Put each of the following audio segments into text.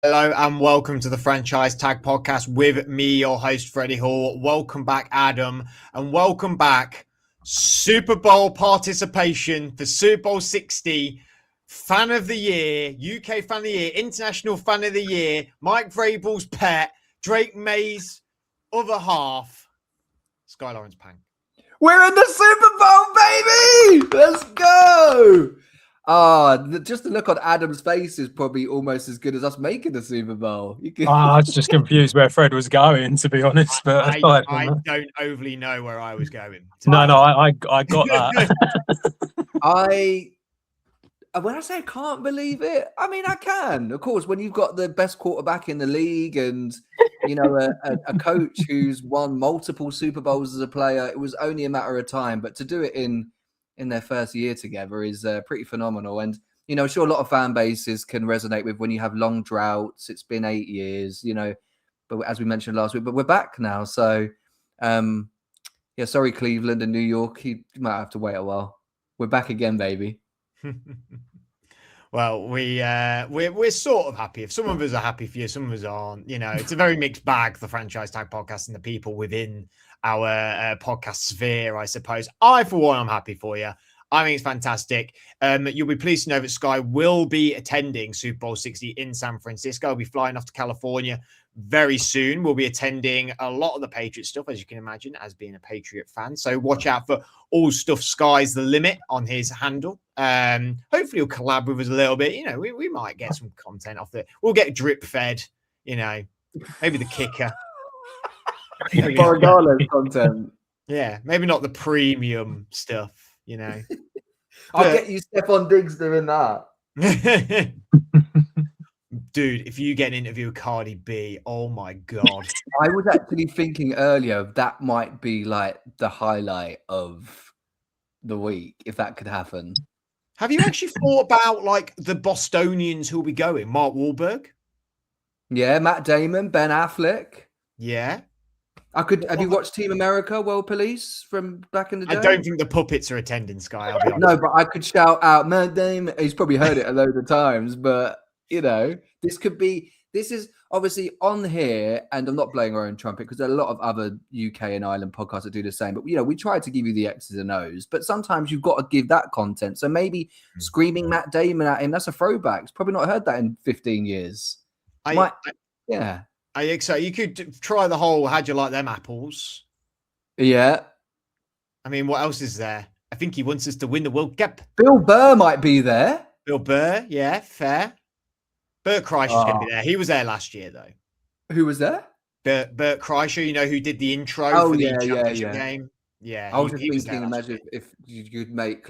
Hello and welcome to the Franchise Tag Podcast with me, your host, Freddie Hall. Welcome back, Adam, and welcome back, Super Bowl participation for Super Bowl 60, Fan of the Year, UK Fan of the Year, International Fan of the Year, Mike Vrabel's pet, Drake May's other half, Sky Lawrence Pang. We're in the Super Bowl, baby! Let's go! Just the look on Adam's face is probably almost as good as us making the Super Bowl. I was just confused where Fred was going, to be honest. But I don't overly know where I was going. I got that. When I say I can't believe it, I mean I can. Of course, when you've got the best quarterback in the league and a coach who's won multiple Super Bowls as a player, it was only a matter of time. But to do it in their first year together is pretty phenomenal. And, sure, a lot of fan bases can resonate with when you have long droughts. It's been 8 years, but as we mentioned last week, but we're back now. So, sorry, Cleveland and New York. You might have to wait a while. We're back again, baby. Well, we're sort of happy. If some of us are happy for you, some of us aren't. It's a very mixed bag, the Franchise Tag Podcast and the people within our podcast sphere, I suppose. For one, I'm happy for you. I think it's fantastic. You'll be pleased to know that Sky will be attending Super Bowl 60 in San Francisco. I'll be flying off to California very soon. We'll be attending a lot of the Patriot stuff, as you can imagine, as being a Patriot fan. So watch out for all stuff Sky's the limit on his handle. Hopefully he'll collab with us a little bit. We might get some content off it. We'll get drip fed, maybe the kicker. Borregales content. Yeah, maybe not the premium stuff, I'll get you Stephon Diggs doing that. Dude, if you get an interview with Cardi B, oh my God. I was actually thinking earlier that might be like the highlight of the week, if that could happen. Have you actually thought about like the Bostonians who'll be going? Mark Wahlberg? Yeah, Matt Damon, Ben Affleck. Yeah. Have you watched Team America, World Police from back in the day? I don't think the puppets are attending, Sky. I'll be honest. No, but I could shout out Matt Damon. He's probably heard it a load of times, but this is obviously on here, and I'm not blowing our own trumpet because there are a lot of other UK and Ireland podcasts that do the same. But we try to give you the X's and O's, but sometimes you've got to give that content. So maybe screaming Matt Damon at him, that's a throwback. He's probably not heard that in 15 years. Yeah. I think so. You could try the whole "How'd you like them apples?" Yeah. I mean, what else is there? I think he wants us to win the World Cup. Bill Burr might be there. Bill Burr, yeah, fair. Bert Kreischer's going to be there. He was there last year, though. Who was there? Bert Kreischer, who did the intro for the championship game. Yeah, I was just thinking, imagine if you could make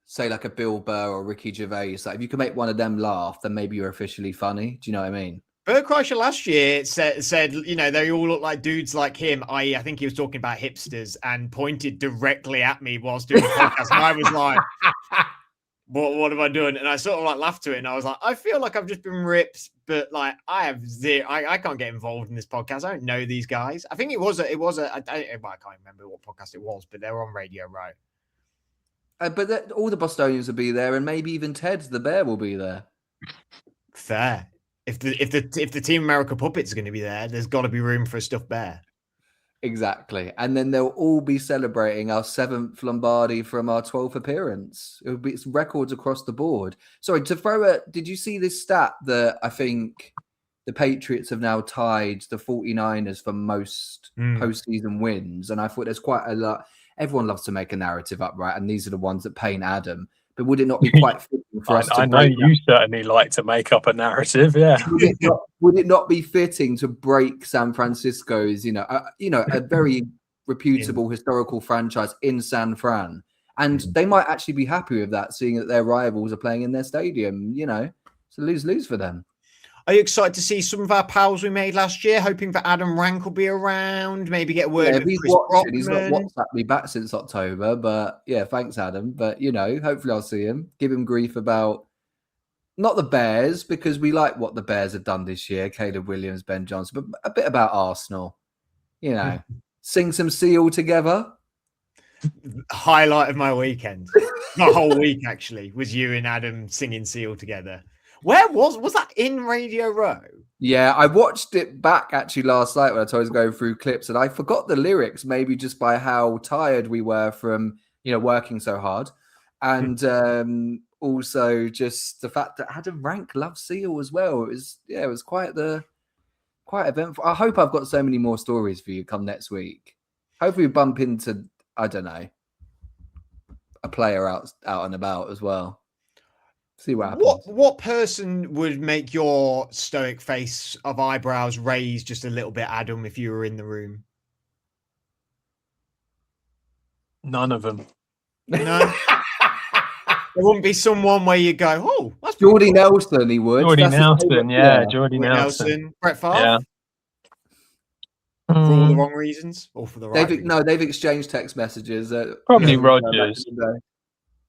say a Bill Burr or Ricky Gervais. Like if you could make one of them laugh, then maybe you're officially funny. Do you know what I mean? Bert Kreischer last year said, they all look like dudes like him. I think he was talking about hipsters and pointed directly at me whilst doing the podcast. And I was like, what am I doing? And I sort of laughed to it. And I was like, I feel like I've just been ripped, but I have zero. I can't get involved in this podcast. I don't know these guys. I think I can't remember what podcast it was, but they were on Radio Row. But all the Bostonians will be there, and maybe even Ted the bear will be there. Fair. If the Team America puppets are going to be there, there's got to be room for a stuffed bear. Exactly. And then they'll all be celebrating our 7th Lombardi from our 12th appearance. It would be records across the board. Sorry, did you see this stat that I think the Patriots have now tied the 49ers for most postseason wins? And I thought there's quite a lot. Everyone loves to make a narrative up, right? And these are the ones that paint Adam. But would it not be quite fitting for us to I know you certainly like to make up a narrative, yeah. Would it not be fitting to break San Francisco's, a very reputable historical franchise in San Fran? And they might actually be happy with that, seeing that their rivals are playing in their stadium, It's a lose-lose for them. Are you excited to see some of our pals we made last year? Hoping that Adam Rank will be around, maybe get a word with Chris Brockman. He's not WhatsApped me back since October, but yeah, thanks, Adam. But, hopefully I'll see him. Give him grief about not the Bears, because we like what the Bears have done this year, Caleb Williams, Ben Johnson, but a bit about Arsenal. Sing some Seal together. Highlight of my weekend, my whole week actually, was you and Adam singing Seal together. Where was that in Radio Row? Yeah, I watched it back actually last night when I was going through clips, and I forgot the lyrics, maybe just by how tired we were from working so hard, and also just the fact that Adam Rank loves Seal as well. It was quite eventful. I hope I've got so many more stories for you come next week. Hopefully, we bump into I don't know a player out and about as well. See what happens. What person would make your stoic face of eyebrows raise just a little bit, Adam, if you were in the room? None of them. No. There wouldn't be someone where you go, oh, that's Geordie cool. Nelson, he would. Geordie Nelson, yeah. Geordie Nelson. Brett Favre? Yeah. For all the wrong reasons or for the right reasons? No, they've exchanged text messages. Probably Rodgers.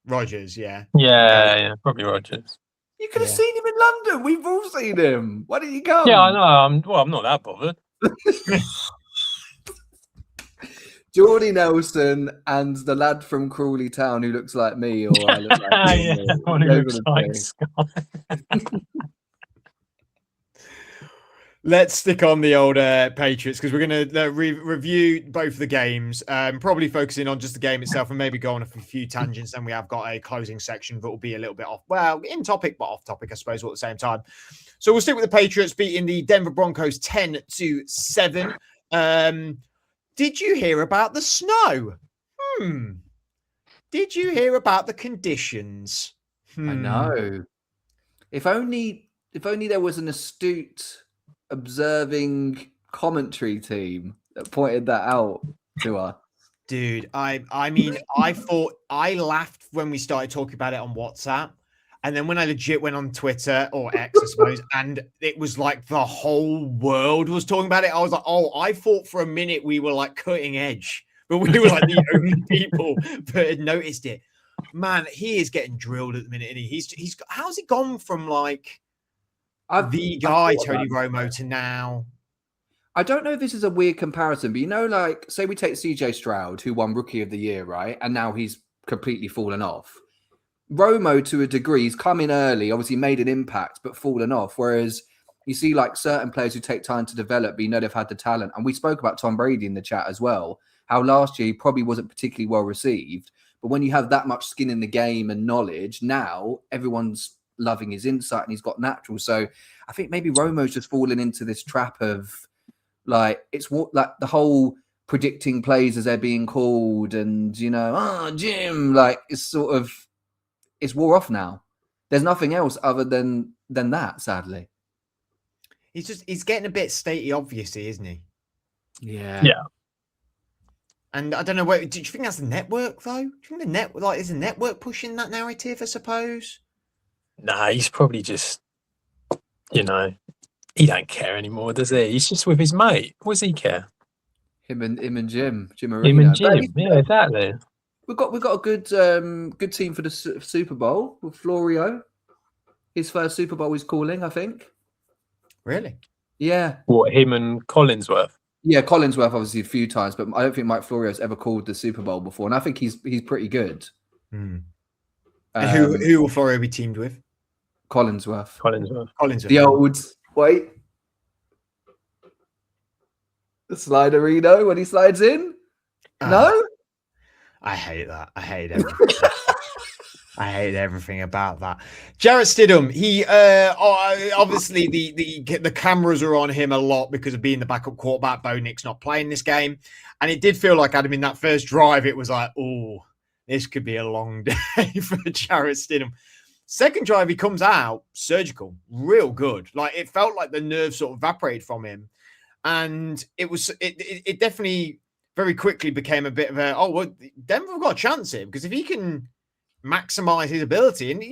Rodgers, yeah. Yeah, probably Rodgers. You could have seen him in London. We've all seen him. Why didn't you come? Yeah, I know. I'm not that bothered. Geordie Nelson and the lad from Crawley Town who looks like me, or I look like me. Yeah, one who looks like Scott. Let's stick on the old Patriots because we're going to review both the games, probably focusing on just the game itself and maybe go on a few tangents. And we have got a closing section that will be a little bit off, well, in topic, but off topic, I suppose, all at the same time. So we'll stick with the Patriots beating the Denver Broncos 10-7. Did you hear about the snow? Did you hear about the conditions? I know. If only there was an astute observing commentary team that pointed that out to us. Dude, I mean, I thought I laughed when we started talking about it on WhatsApp. And then when I legit went on Twitter or X, I suppose, and it was like the whole world was talking about it. I was like, oh, I thought for a minute we were like cutting edge, but we were like the only people that had noticed it. Man, he is getting drilled at the minute. And he's how's it gone from like the guy, Tony Romo, to now? I don't know if this is a weird comparison, but like, say we take CJ Stroud, who won Rookie of the Year, right? And now he's completely fallen off. Romo, to a degree, he's come in early, obviously made an impact, but fallen off. Whereas you see like certain players who take time to develop, but they've had the talent. And we spoke about Tom Brady in the chat as well, how last year he probably wasn't particularly well received. But when you have that much skin in the game and knowledge, now everyone's loving his insight and he's got natural. So I think maybe Romo's just fallen into this trap of like, it's what like the whole predicting plays as they're being called and, Jim, like it's wore off now. There's nothing else other than that, sadly. He's getting a bit statey, obviously, isn't he? Yeah. Yeah. And I don't know, do you think that's the network though? Do you think is the network pushing that narrative, I suppose? Nah, he's probably just, he don't care anymore, does he? He's just with his mate. What does he care? Him and Jim Arena. Him and Jim, yeah, exactly. We've got a good team for the Super Bowl with Florio. His first Super Bowl he's calling, I think. Really? Yeah. What, him and Collinsworth? Yeah, Collinsworth obviously a few times, but I don't think Mike Florio's ever called the Super Bowl before, and I think he's pretty good. And who will Florio be teamed with? Collinsworth. The old the sliderino when he slides in. No, I hate that. I hate everything. I hate everything about that. Jarrett Stidham, he obviously the cameras are on him a lot because of being the backup quarterback. Bo Nick's not playing this game. And it did feel like, Adam, in that first drive, it was like, oh, this could be a long day for Jarrett Stidham. Second drive, he comes out surgical, real good. Like it felt like the nerve sort of evaporated from him. And it definitely very quickly became a bit of Denver have got a chance here because if he can maximize his ability, and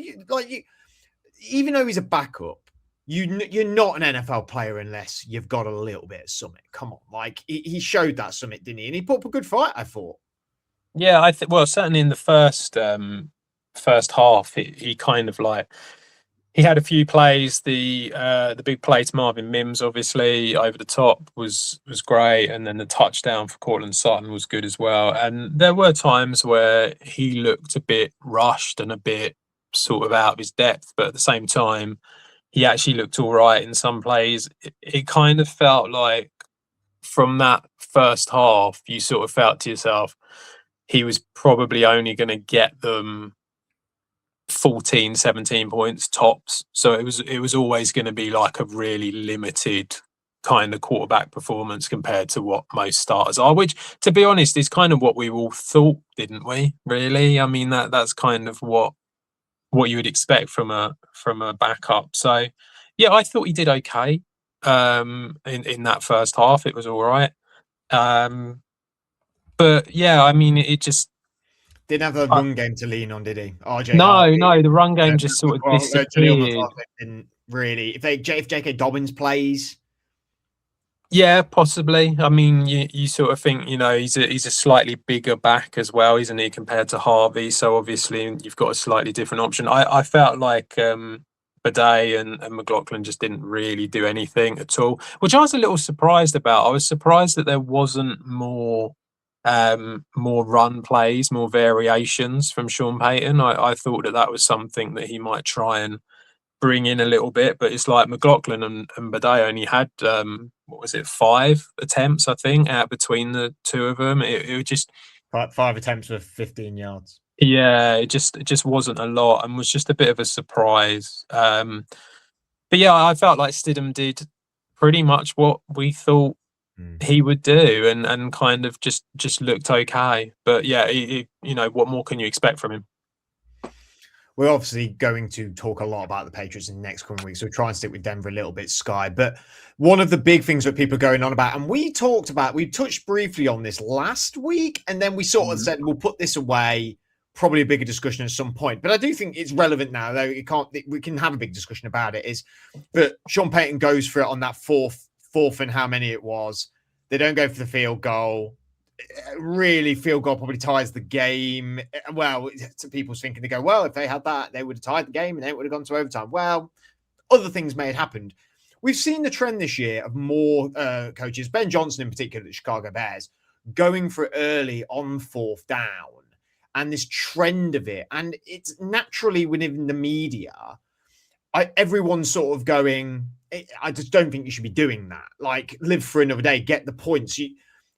even though he's a backup, you're not an NFL player unless you've got a little bit of something. Come on, like he showed that something, didn't he? And he put up a good fight, I thought. Yeah, I think. Well, certainly in the first half, he kind of like he had a few plays. The big play to Marvin Mims, obviously over the top, was great, and then the touchdown for Cortland Sutton was good as well. And there were times where he looked a bit rushed and a bit sort of out of his depth, but at the same time, he actually looked all right in some plays. It kind of felt like from that first half, you sort of felt to yourself, he was probably only going to get them 14, 17 points tops. So it was always going to be like a really limited kind of quarterback performance compared to what most starters are, which, to be honest, is kind of what we all thought, didn't we? Really, I mean, that's kind of what you would expect from a backup. So yeah, I thought he did okay in that first half. It was all right. But yeah, I mean, it just didn't have the run game to lean on, did he? RJ no, Harvey, the run game just sort of Jaleel disappeared. McLaughlin didn't really. If J.K. Dobbins plays, Yeah, possibly. I mean, you sort of think, he's a slightly bigger back as well, isn't he, compared to Harvey? So obviously you've got a slightly different option. I felt like Bidet and McLaughlin just didn't really do anything at all, which I was a little surprised about. I was surprised that there wasn't more run plays, more variations from Sean Payton. I thought that was something that he might try and bring in a little bit, but it's like McLaughlin and Bidet only had 5 attempts, I think, out between the two of them. It just 5 attempts for 15 yards. Yeah, it just wasn't a lot, and was just a bit of a surprise. But yeah, I felt like Stidham did pretty much what we thought he would do, and kind of just looked okay. But yeah, what more can you expect from him? We're obviously going to talk a lot about the Patriots in the next coming weeks, so we'll try and stick with Denver a little bit, Sky. But one of the big things that people are going on about, and we touched briefly on this last week, and then we sort of said we'll put this away, probably a bigger discussion at some point. But I do think it's relevant now, though we can have a big discussion about it, is that Sean Payton goes for it on that fourth and how many it was. They don't go for the field goal. Really, field goal probably ties the game. Well, to people's thinking, they go, well, if they had that, they would have tied the game and then it would have gone to overtime. Well, other things may have happened. We've seen the trend this year of more coaches, Ben Johnson in particular, the Chicago Bears, going for it early on 4th down, and this trend of it. And it's naturally within the media, everyone's sort of going, I just don't think you should be doing that. Like, live for another day, get the points.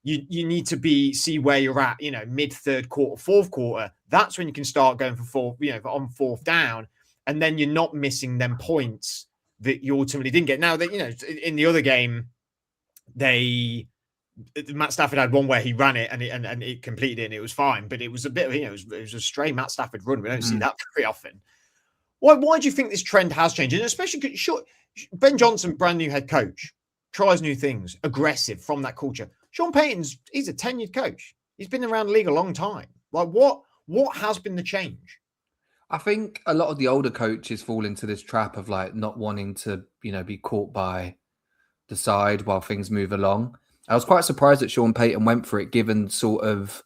You need to see where you're at, mid 3rd quarter, 4th quarter. That's when you can start going for on 4th down, and then you're not missing them points that you ultimately didn't get. Now that in the other game, Matt Stafford had one where he ran it and it completed it and it was fine, but it was a bit of it was a stray Matt Stafford run. We don't see that very often. Why do you think this trend has changed? And especially, Ben Johnson, brand new head coach, tries new things, aggressive from that culture. Sean he's a tenured coach. He's been around the league a long time. Like, what has been the change? I think a lot of the older coaches fall into this trap of like not wanting to, be caught by the side while things move along. I was quite surprised that Sean Payton went for it, given sort of,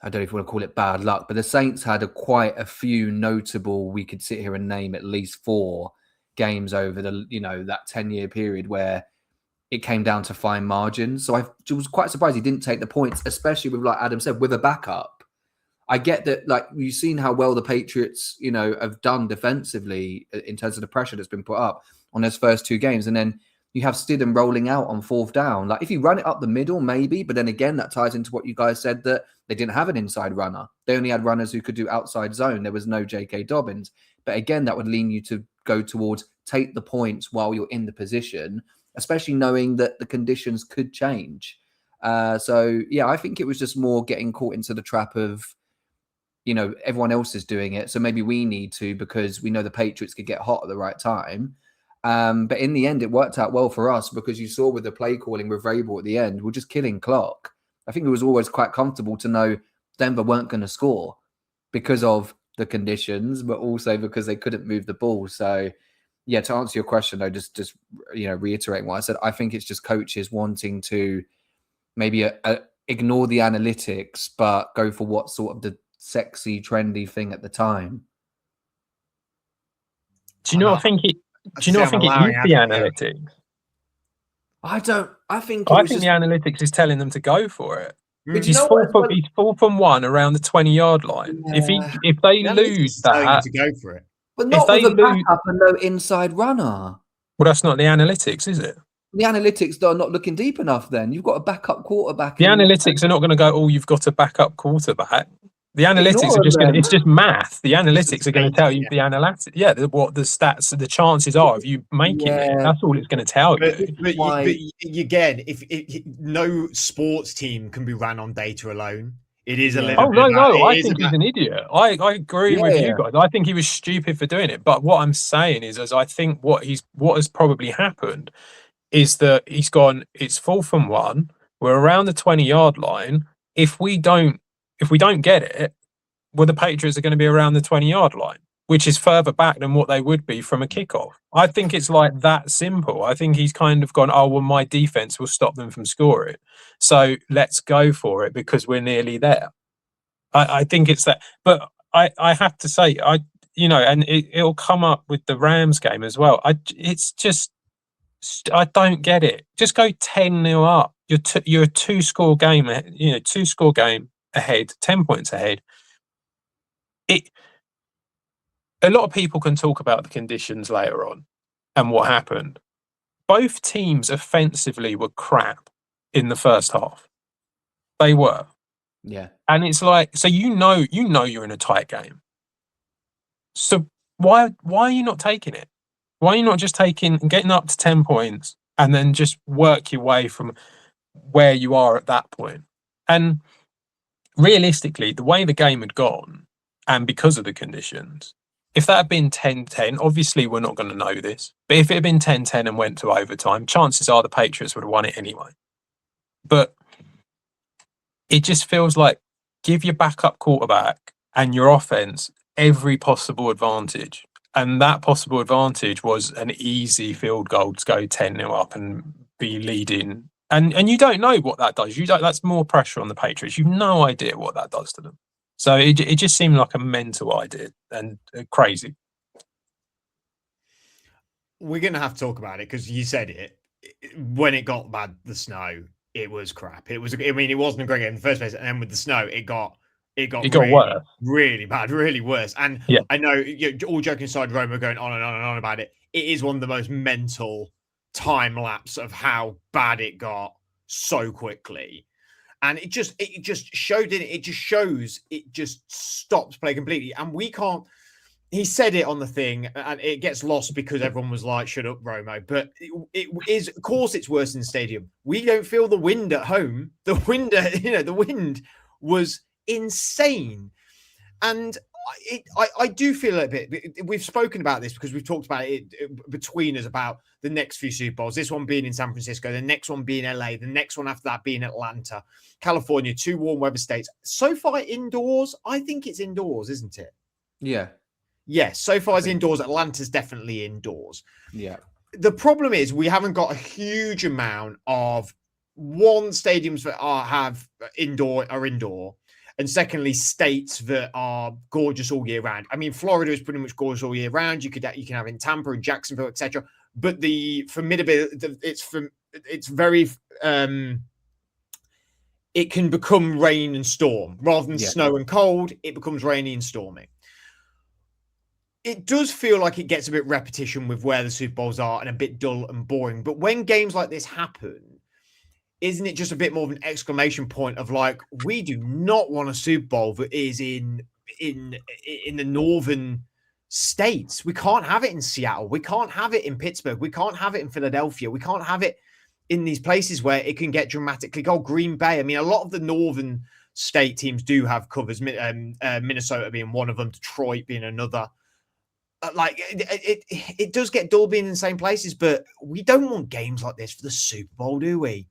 I don't know if you want to call it bad luck, but the Saints had quite a few notable, we could sit here and name at least 4 games over the, that 10-year period where it came down to fine margins. So I was quite surprised he didn't take the points, especially with, like Adam said, with a backup. I get that, like, you've seen how well the Patriots, have done defensively in terms of the pressure that's been put up on those first 2 games. And then you have Stidham rolling out on 4th down. Like, if you run it up the middle, maybe. But then again, that ties into what you guys said, that they didn't have an inside runner. They only had runners who could do outside zone. There was no J.K. Dobbins. But again, that would lean you to go towards take the points while you're in the position, especially knowing that the conditions could change. So, yeah, I think it was just more getting caught into the trap of, everyone else is doing it. So maybe we need to, because we know the Patriots could get hot at the right time. But in the end, it worked out well for us, because you saw with the play calling with Vrabel at the end, we're just killing clock. I think it was always quite comfortable to know Denver weren't going to score because of the conditions, but also because they couldn't move the ball. So, yeah, to answer your question, though, just reiterating what I said, I think it's just coaches wanting to maybe ignore the analytics, but go for what sort of the sexy, trendy thing at the time. Do you not think it? Do you not think it is the analytics? I think the analytics is telling them to go for it. But he's 4 from 1 around the 20-yard line. Yeah. If they lose that, to go for it. But if not they with a lose, backup and no inside runner. well, that's not the analytics, is it? The analytics are not looking deep enough. Then you've got a backup quarterback. The And analytics are not going to go, oh, you've got a backup quarterback. The analytics Ignore are just going them to, it's just math. The analytics are going to tell you yeah. the analytics, what the stats, the chances are of you making it. Yeah. That's all it's going to tell But, you. again, if no sports team can be ran on data alone, it is a Yeah. little Oh, bit no, about, no. it I is think he's about, an idiot. I agree with you Yeah. guys. I think he was stupid for doing it. But what I'm saying is, I think what has probably happened is that he's gone, it's 4th and 1. We're around the 20-yard line. If we don't get it, well, the Patriots are going to be around the 20-yard line, which is further back than what they would be from a kickoff. I think it's like that simple. I think he's kind of gone, oh, well, my defense will stop them from scoring. So let's go for it because we're nearly there. I think it's that. But I have to say, and it'll come up with the Rams game as well. It's just, I don't get it. Just go 10-0 up. You're a 2-score game, 2-score game ahead, 10 points ahead. A lot of people can talk about the conditions later on and what happened. Both teams offensively were crap in the first half. They were. Yeah. And it's like, so you're in a tight game. So why are you not taking it? Why are you not just getting up to 10 points and then just work your way from where you are at that point? And realistically, the way the game had gone, and because of the conditions, if that had been 10-10, obviously we're not going to know this, but if it had been 10-10 and went to overtime, chances are the Patriots would have won it anyway. But it just feels like give your backup quarterback and your offense every possible advantage. And that possible advantage was an easy field goal to go 10-0 up and be leading. And you don't know what that does. That's more pressure on the Patriots. You've no idea what that does to them. So it just seemed like a mental idea and crazy. we're going to have to talk about it because you said it. When it got bad, the snow, it was crap. It wasn't a great game in the first place. And then with the snow, it got really, worse. really bad, really worse. And yeah. I know, all joking aside, Roma going on and on and on about it. It is one of the most mental time lapse of how bad it got so quickly. And it just showed it. It just shows it just stops play completely. And we can't. He said it on the thing, and it gets lost because everyone was like, "Shut up, Romo." But it is, of course, it's worse in the stadium. We don't feel the wind at home. The wind was insane, and I do feel a bit. We've spoken about this because we've talked about it between us about the next few Super Bowls. This one being in San Francisco, the next one being LA, the next one after that being Atlanta, California, 2 warm weather states. So far indoors, I think it's indoors, isn't it? Yeah. Yes, so far as indoors. Atlanta's definitely indoors. Yeah. The problem is we haven't got a huge amount of stadiums that are indoor, and secondly, states that are gorgeous all year round. I mean, Florida is pretty much gorgeous all year round. You can have it in Tampa and Jacksonville, etc. But it's very it can become rain and storm rather than snow and cold. It becomes rainy and stormy. It does feel like it gets a bit repetition with where the Super Bowls are and a bit dull and boring. But when games like this happen, isn't it just a bit more of an exclamation point of like, we do not want a Super Bowl that is in the northern states. We can't have it in Seattle. We can't have it in Pittsburgh. We can't have it in Philadelphia. We can't have it in these places where it can get dramatically cold. Green Bay. I mean, a lot of the northern state teams do have covers. Minnesota being one of them, Detroit being another. Like it does get dull being in the same places, but we don't want games like this for the Super Bowl, do we?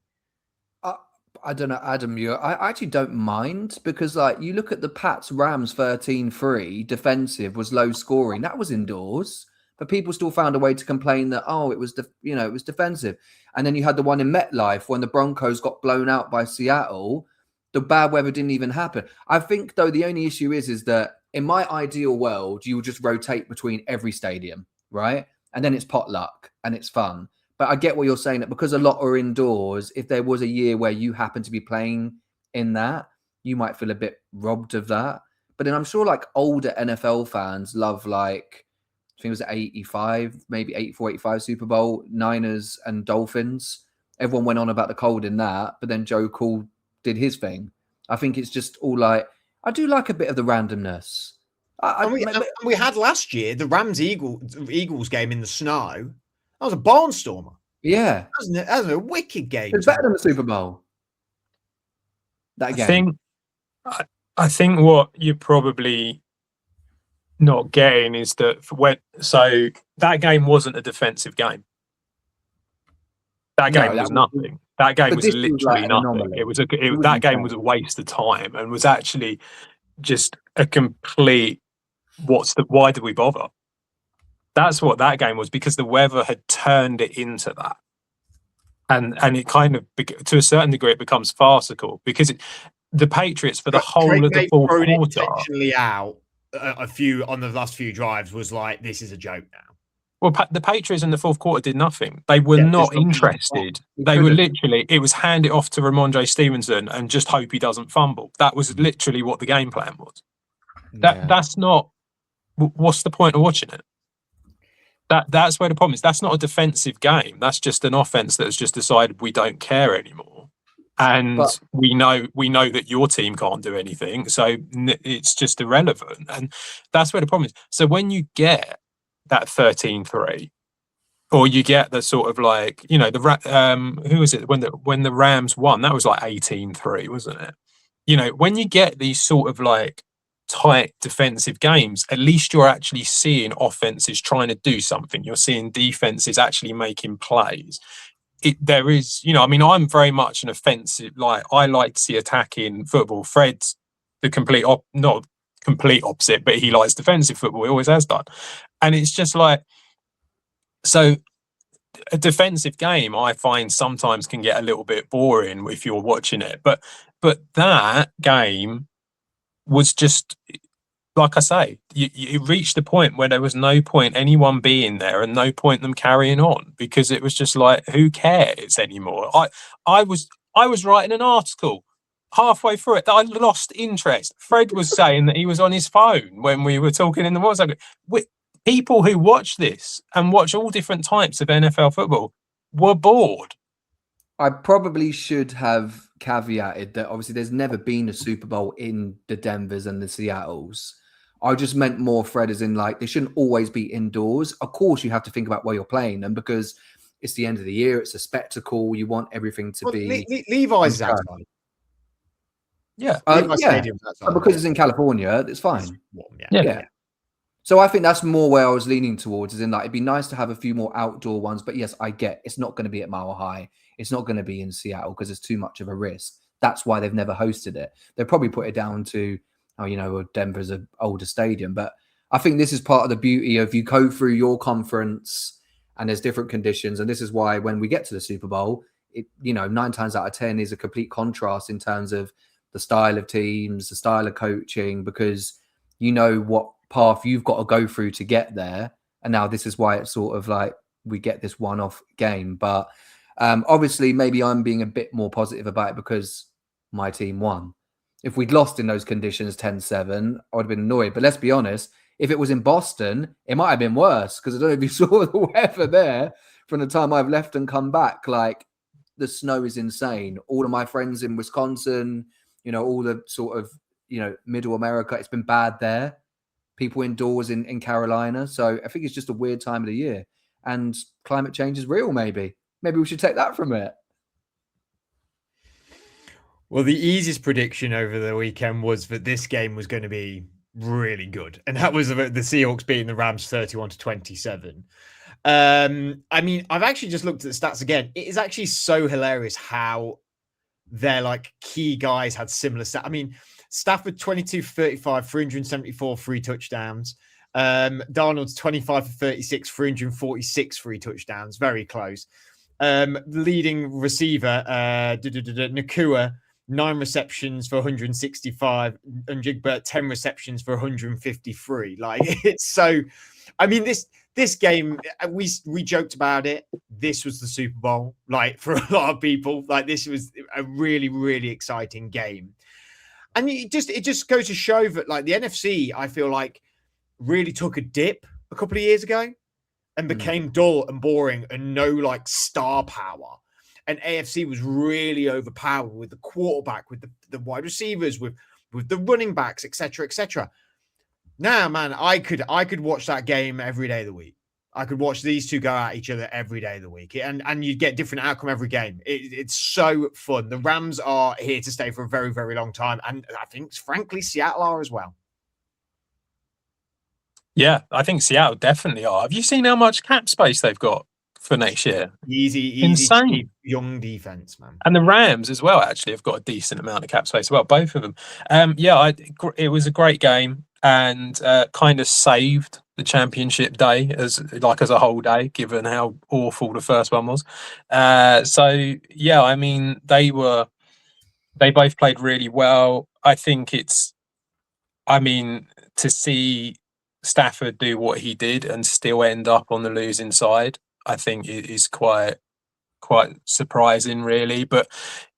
I don't know, Adam. I actually don't mind because, like, you look at the Pats Rams 13-3 defensive was low scoring. That was indoors, but people still found a way to complain that it was it was defensive. And then you had the one in MetLife when the Broncos got blown out by Seattle. The bad weather didn't even happen. I think though the only issue is that in my ideal world, you would just rotate between every stadium, right? And then it's potluck and it's fun. But I get what you're saying, that because a lot are indoors, if there was a year where you happen to be playing in that, you might feel a bit robbed of that. But then I'm sure like older NFL fans love like I think it was 85, maybe 84, 85 Super Bowl, Niners and Dolphins. Everyone went on about the cold in that, but then Joe Cool did his thing. I think it's just all like, I do like a bit of the randomness. And we had last year the Rams Eagles game in the snow. That was a barnstormer. Yeah. That was a wicked game. It's better than the Super Bowl. That game. I think what you're probably not getting is that so that game wasn't a defensive game. That game was nothing. That game was literally nothing. That game was a waste of time and was actually just a complete. Why did we bother? That's what that game was, because the weather had turned it into that, and it kind of, to a certain degree, it becomes farcical because the Patriots for the whole of the fourth quarter intentionally out a few on the last few drives was like, this is a joke now. Well, the Patriots in the fourth quarter did nothing. They were not interested. They were literally, it was hand it off to Ramondre Stevenson and just hope he doesn't fumble. That was literally what the game plan was. That's not. What's the point of watching it? That's where the problem is. That's not a defensive game. That's just an offense that has just decided we don't care anymore, and we know that your team can't do anything, so it's just irrelevant. And that's where the problem is. So when you get that 13-3, or you get the sort of like, you know, who was it when the Rams won? That was like 18-3, wasn't it? You know, when you get these sort of like tight defensive games, at least you're actually seeing offenses trying to do something. You're seeing defenses actually making plays. There is, you know, I mean, I'm very much an offensive, like, I like to see attacking football. Fred's the not complete opposite, but he likes defensive football. He always has done. And it's just like, so a defensive game, I find sometimes can get a little bit boring if you're watching it. But that game was just, like I say, you reached the point where there was no point anyone being there and no point them carrying on, because it was just like, who cares anymore? I was writing an article halfway through it that I lost interest. Fred was saying that he was on his phone when we were talking in the WhatsApp. People who watch this and watch all different types of NFL football were bored. I probably should have caveated that obviously there's never been a Super Bowl in the Denvers and the Seattles. I just meant more, Fred, as in like, they shouldn't always be indoors. Of course, you have to think about where you're playing, and because it's the end of the year, it's a spectacle. You want everything to be. Levi's is outside. Yeah, Stadium's outside. Because it's in California, it's fine. Yeah. So I think that's more where I was leaning towards, is in like, it'd be nice to have a few more outdoor ones. But yes, I get it's not going to be at Mile High. It's not going to be in Seattle because it's too much of a risk. That's why they've never hosted it. They'll probably put it down to, Denver's an older stadium. But I think this is part of the beauty of you go through your conference and there's different conditions. And this is why when we get to the Super Bowl, 9 times out of 10 is a complete contrast in terms of the style of teams, the style of coaching, because you know what path you've got to go through to get there. And now this is why it's sort of like we get this one-off game. But obviously, maybe I'm being a bit more positive about it because my team won. If we'd lost in those conditions 10-7, I would have been annoyed. But let's be honest, if it was in Boston, it might have been worse, because I don't know if you saw the weather there from the time I've left and come back. Like, the snow is insane. All of my friends in Wisconsin, all the sort of, middle America, it's been bad there. People indoors in Carolina. So I think it's just a weird time of the year. And climate change is real, maybe. Maybe we should take that from it. Well, the easiest prediction over the weekend was that this game was going to be really good. And that was the Seahawks beating the Rams 31-27. I mean, I've actually just looked at the stats again. It is actually so hilarious how their like key guys had similar stats. I mean, Stafford 22-35, 374 free touchdowns. Darnold's 25-36, 346 free touchdowns. Very close. Leading receiver, Nakua, 9 receptions for 165, and Jigbert 10 receptions for 153. Like, it's so. I mean, this game, we joked about it. This was the Super Bowl. Like, for a lot of people, like, this was a really, really exciting game. And it just goes to show that, like, the NFC, I feel like, really took a dip a couple of years ago and became dull and boring and no like star power. And AFC was really overpowered with the quarterback, with the wide receivers, with the running backs, etc., etc. Now, man, I could watch that game every day of the week. I could watch these two go at each other every day of the week, and you'd get different outcome every game. It's so fun. The Rams are here to stay for a very, very long time, and I think, frankly, Seattle are as well. Yeah, I think Seattle definitely are. Have you seen how much cap space they've got for next year? Easy, Insane. cheap, young defense, man. And the Rams as well, actually, have got a decent amount of cap space. Well, both of them. It was a great game and kind of saved the championship day as a whole day, given how awful the first one was. I mean, they both played really well. I think to see Stafford do what he did and still end up on the losing side, I think it is quite surprising, really. But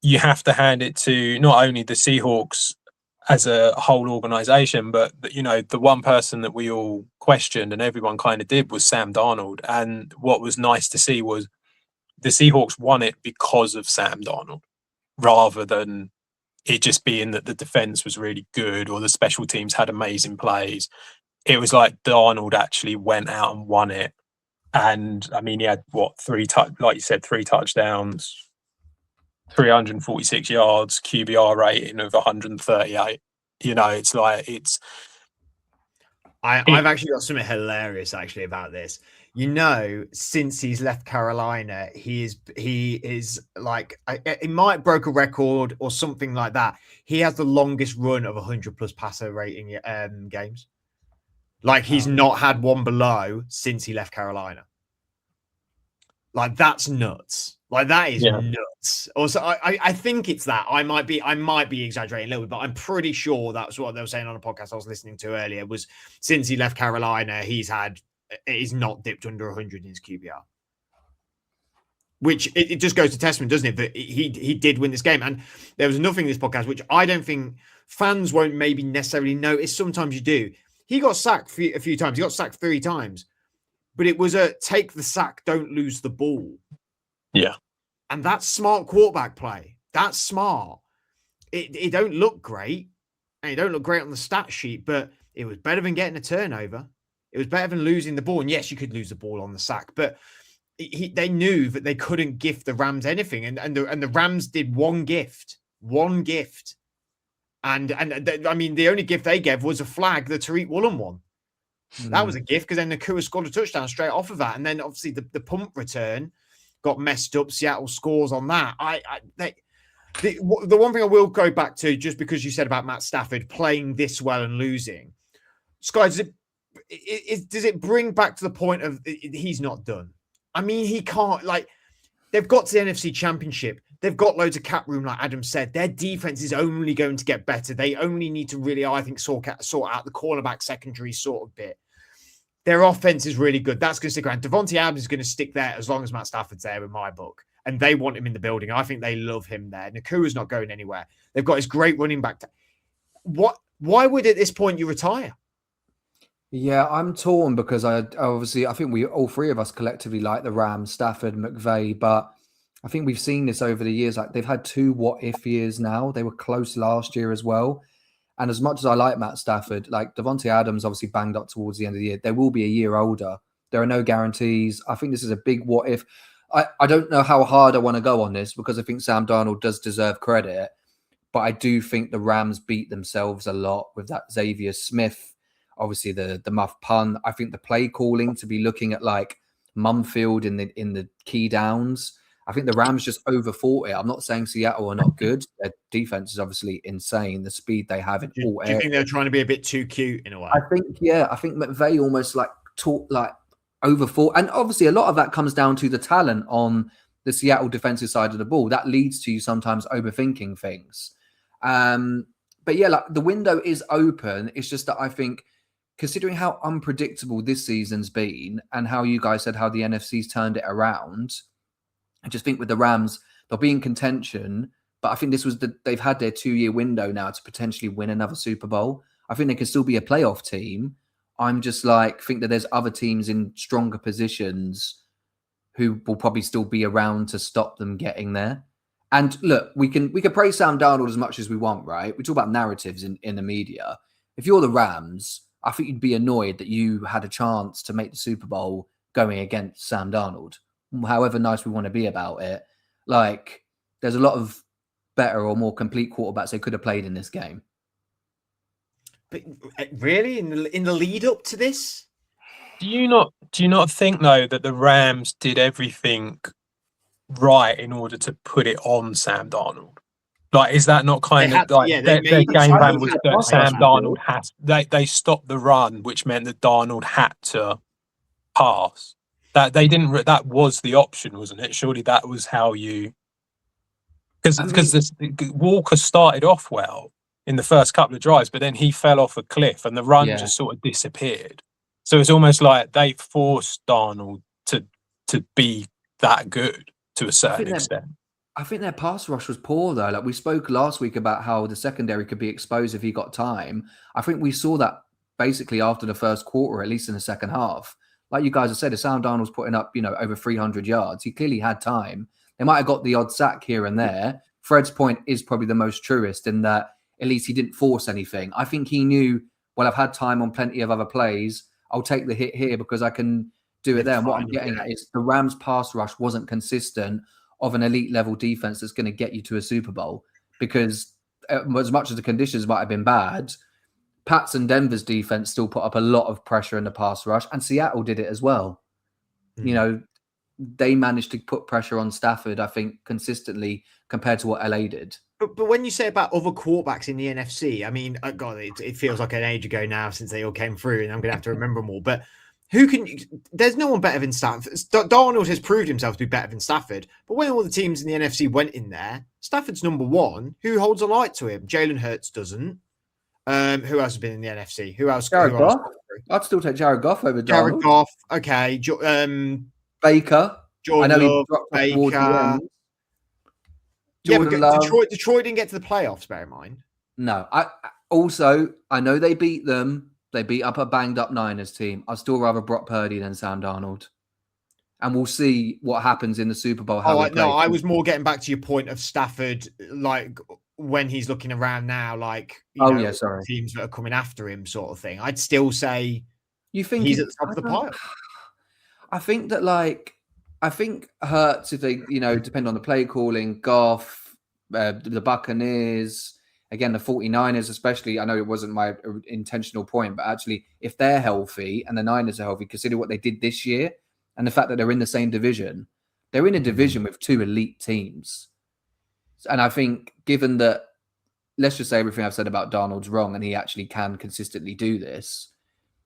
you have to hand it to not only the Seahawks as a whole organization, but the one person that we all questioned and everyone kind of did was Sam Darnold. And what was nice to see was the Seahawks won it because of Sam Darnold, rather than it just being that the defense was really good or the special teams had amazing plays. It was like Darnold actually went out and won it. And I mean, he had like you said, 3 touchdowns, 346 yards, QBR rating of 138. I've actually got something hilarious actually about this. Since he's left Carolina, he is like, he might have broke a record or something like that. He has the longest run of 100+ passer rating games. Like, he's not had one below since he left Carolina. Like, that's nuts. Like, that is nuts. Also, I think it's that. I might be exaggerating a little bit, but I'm pretty sure that's what they were saying on a podcast I was listening to earlier, was since he left Carolina, he's not dipped under 100 in his QBR. Which it just goes to testament, doesn't it, that he did win this game. And there was nothing in this podcast, which I don't think fans won't maybe necessarily notice. Sometimes you do. He got sacked a few times. He got sacked 3 times. But it was a take the sack, don't lose the ball. Yeah. And that's smart quarterback play. That's smart. It don't look great. And it don't look great on the stat sheet, but it was better than getting a turnover. It was better than losing the ball. And yes, you could lose the ball on the sack, but they knew that they couldn't gift the Rams anything. And the Rams did one gift. And I mean, the only gift they gave was a flag that Tariq Woolen won. That was a gift, because then Nakua scored a touchdown straight off of that. And then obviously the punt return got messed up. Seattle scores on that. The one thing I will go back to, just because you said about Matt Stafford playing this well and losing, Sky, does it bring back to the point of he's not done? I mean, he can't, like, they've got to the NFC Championship. They've got loads of cap room, like Adam said. Their defense is only going to get better. They only need to really, I think, sort out the cornerback secondary sort of bit. Their offense is really good. That's going to stick around. Devontae Adams is going to stick there as long as Matt Stafford's there, in my book. And they want him in the building. I think they love him there. Nakua's not going anywhere. They've got his great running back. Why would at this point you retire? Yeah, I'm torn, because I think we all 3 of us collectively like the Rams, Stafford, McVay, but I think we've seen this over the years. Like, they've had 2 what-if years now. They were close last year as well. And as much as I like Matt Stafford, like, Devontae Adams obviously banged up towards the end of the year. They will be a year older. There are no guarantees. I think this is a big what-if. I don't know how hard I want to go on this, because I think Sam Darnold does deserve credit. But I do think the Rams beat themselves a lot with that Xavier Smith, obviously the muff punt. I think the play calling, to be looking at like Mumfield in the key downs. I think the Rams just overthought it. I'm not saying Seattle are not good. Their defense is obviously insane. The speed they have in all areas. Do you think they're trying to be a bit too cute in a way? I think McVay almost overthought. And obviously a lot of that comes down to the talent on the Seattle defensive side of the ball. That leads to you sometimes overthinking things. But yeah, like, the window is open. It's just that I think, considering how unpredictable this season's been and how you guys said how the NFC's turned it around, I just think with the Rams, they'll be in contention. But I think they've had their 2-year window now to potentially win another Super Bowl. I think they can still be a playoff team. I'm just like, think that there's other teams in stronger positions who will probably still be around to stop them getting there. And look, we can praise Sam Darnold as much as we want, right? We talk about narratives in the media. If you're the Rams, I think you'd be annoyed that you had a chance to make the Super Bowl going against Sam Darnold. However nice we want to be about it, like there's a lot of better or more complete quarterbacks they could have played in this game. But really, in the lead up to this, do you not think though that the Rams did everything right in order to put it on Sam Darnold? Like, is that not kind of like their game plan was that Sam Darnold has they stopped the run, which meant that Darnold had to pass. That they didn't. That was the option, wasn't it? Surely that was how you. Because Walker started off well in the first couple of drives, but then he fell off a cliff and the run just sort of disappeared. So it's almost like they forced Darnold to be that good to a certain extent. I think their pass rush was poor, though. Like we spoke last week about how the secondary could be exposed if he got time. I think we saw that basically after the first quarter, at least in the second half. Like you guys have said, if Sam Darnold was putting up, over 300 yards, he clearly had time. They might have got the odd sack here and there. Fred's point is probably the most truest in that at least he didn't force anything. I think he knew, well, I've had time on plenty of other plays. I'll take the hit here because I can do it there. And what I'm getting at is the Rams pass rush wasn't consistent of an elite level defense that's going to get you to a Super Bowl, because as much as the conditions might have been bad, Pats and Denver's defense still put up a lot of pressure in the pass rush, and Seattle did it as well. They managed to put pressure on Stafford, I think, consistently compared to what LA did. But when you say about other quarterbacks in the NFC, I mean, God, it feels like an age ago now since they all came through, and I'm going to have to remember them all. But there's no one better than Stafford. Darnold has proved himself to be better than Stafford. But when all the teams in the NFC went in there, Stafford's number one. Who holds a light to him? Jalen Hurts doesn't. Who else has been in the NFC? Who else? Jared Goff. I'd still take Jared Goff over Darnold. Jared Goff. Okay. Baker. Jordan I know Love, he dropped Baker. Detroit didn't get to the playoffs, bear in mind. No. I know they beat them. They beat up a banged-up Niners team. I'd still rather Brock Purdy than Sam Darnold. And we'll see what happens in the Super Bowl. I was more getting back to your point of Stafford, like when he's looking around now, like teams that are coming after him, sort of thing. I'd still say you think he's at the top of the pile. I think Hurts, if they, depend on the play calling, Goff, the Buccaneers. Again, the 49ers, especially, I know it wasn't my intentional point, but actually, if they're healthy and the Niners are healthy, consider what they did this year and the fact that they're in the same division. They're in a division with two elite teams. And I think, given that, let's just say everything I've said about Darnold's wrong and he actually can consistently do this,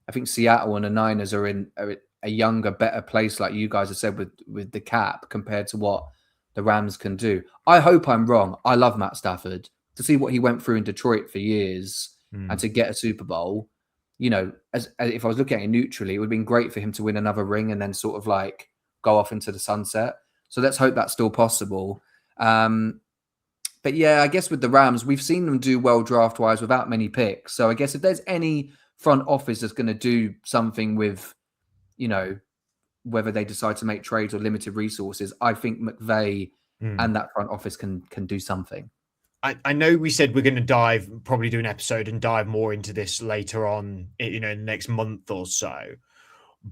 I think Seattle and the Niners are in a younger, better place, like you guys have said, with the cap compared to what the Rams can do. I hope I'm wrong. I love Matt Stafford. To see what he went through in Detroit for years and to get a Super Bowl, as if I was looking at it neutrally, it would have been great for him to win another ring and then sort of like go off into the sunset. So let's hope that's still possible. But yeah, I guess with the Rams, we've seen them do well draft-wise without many picks. So I guess if there's any front office that's going to do something with, whether they decide to make trades or limited resources, I think McVay and that front office can do something. I know we said we're going to probably do an episode and dive more into this later on, in the next month or so.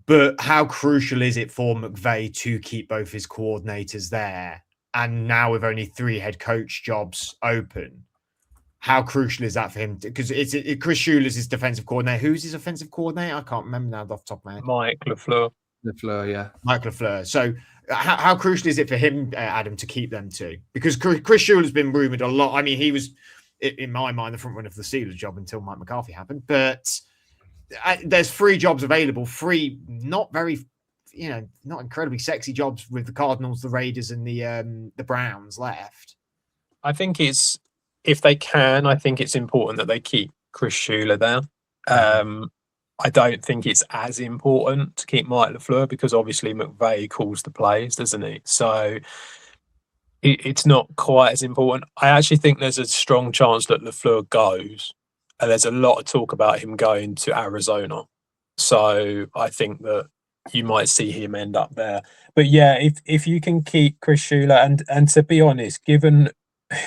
But how crucial is it for McVay to keep both his coordinators there? And now with only 3 head coach jobs open, how crucial is that for him? Because Chris Schuler's his defensive coordinator. Who's his offensive coordinator? I can't remember now off the top of my head. Mike LaFleur. Mike LaFleur. So how crucial is it for him, Adam, to keep them two? Because Chris Schuler's been rumoured a lot. I mean, he was, in my mind, the front runner for the Steelers job until Mike McCarthy happened. But there's 3 jobs available. 3 not very, not incredibly sexy jobs with the Cardinals, the Raiders, and the Browns left. I think if they can, I think it's important that they keep Chris Schuler there. I don't think it's as important to keep Mike LaFleur because obviously McVay calls the plays, doesn't he? So it's not quite as important. I actually think there's a strong chance that LaFleur goes, and there's a lot of talk about him going to Arizona. So I think that you might see him end up there. But yeah, if you can keep Chris Shula, and to be honest, given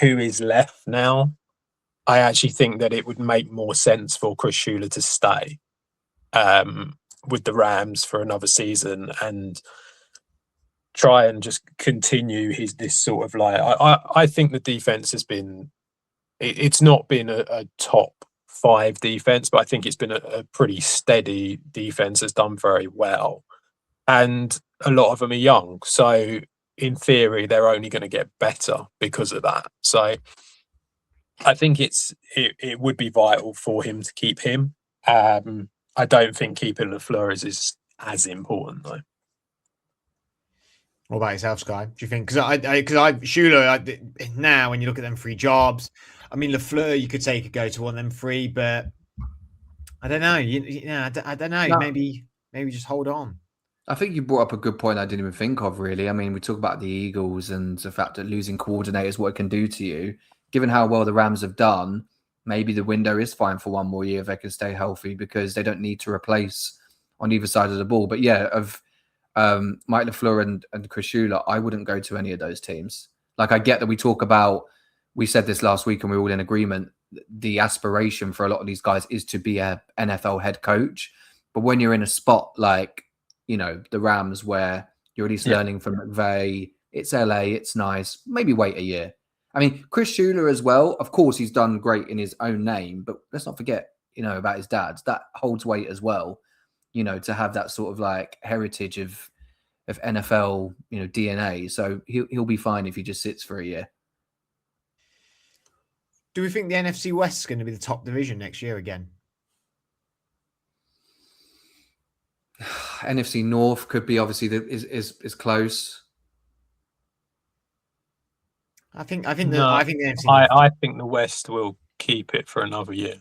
who is left now, I actually think that it would make more sense for Chris Shula to stay with the Rams for another season and try and just continue this sort of like. I think the defense has been. It's not been a top 5 defense, but I think it's been a pretty steady defense that's done very well. And a lot of them are young. So in theory, they're only going to get better because of that. So I think it would be vital for him to keep him. I don't think keeping LaFleur is as important though. What about yourself, Sky? Do you think? Because Shula, now when you look at them 3 jobs, I mean LaFleur, you could say he could go to one of them 3, but I don't know. I don't know. No. Maybe just hold on. I think you brought up a good point I didn't even think of, really. I mean, we talk about the Eagles and the fact that losing coordinators, what it can do to you. Given how well the Rams have done, maybe the window is fine for one more year if they can stay healthy because they don't need to replace on either side of the ball. But yeah, of Mike LaFleur and Chris Shula, I wouldn't go to any of those teams. Like, I get that we said this last week and we're all in agreement, the aspiration for a lot of these guys is to be a NFL head coach. But when you're in a spot like, the Rams, where you're at least learning from McVay, it's LA, it's nice, maybe wait a year. I mean, Chris Shula as well, of course, he's done great in his own name, but let's not forget, about his dad. That holds weight as well, to have that sort of like heritage of NFL, DNA. So he'll be fine if he just sits for a year. Do we think the NFC West is going to be the top division next year again? NFC North could be obviously is close. I think the NFC North. I think the West will keep it for another year.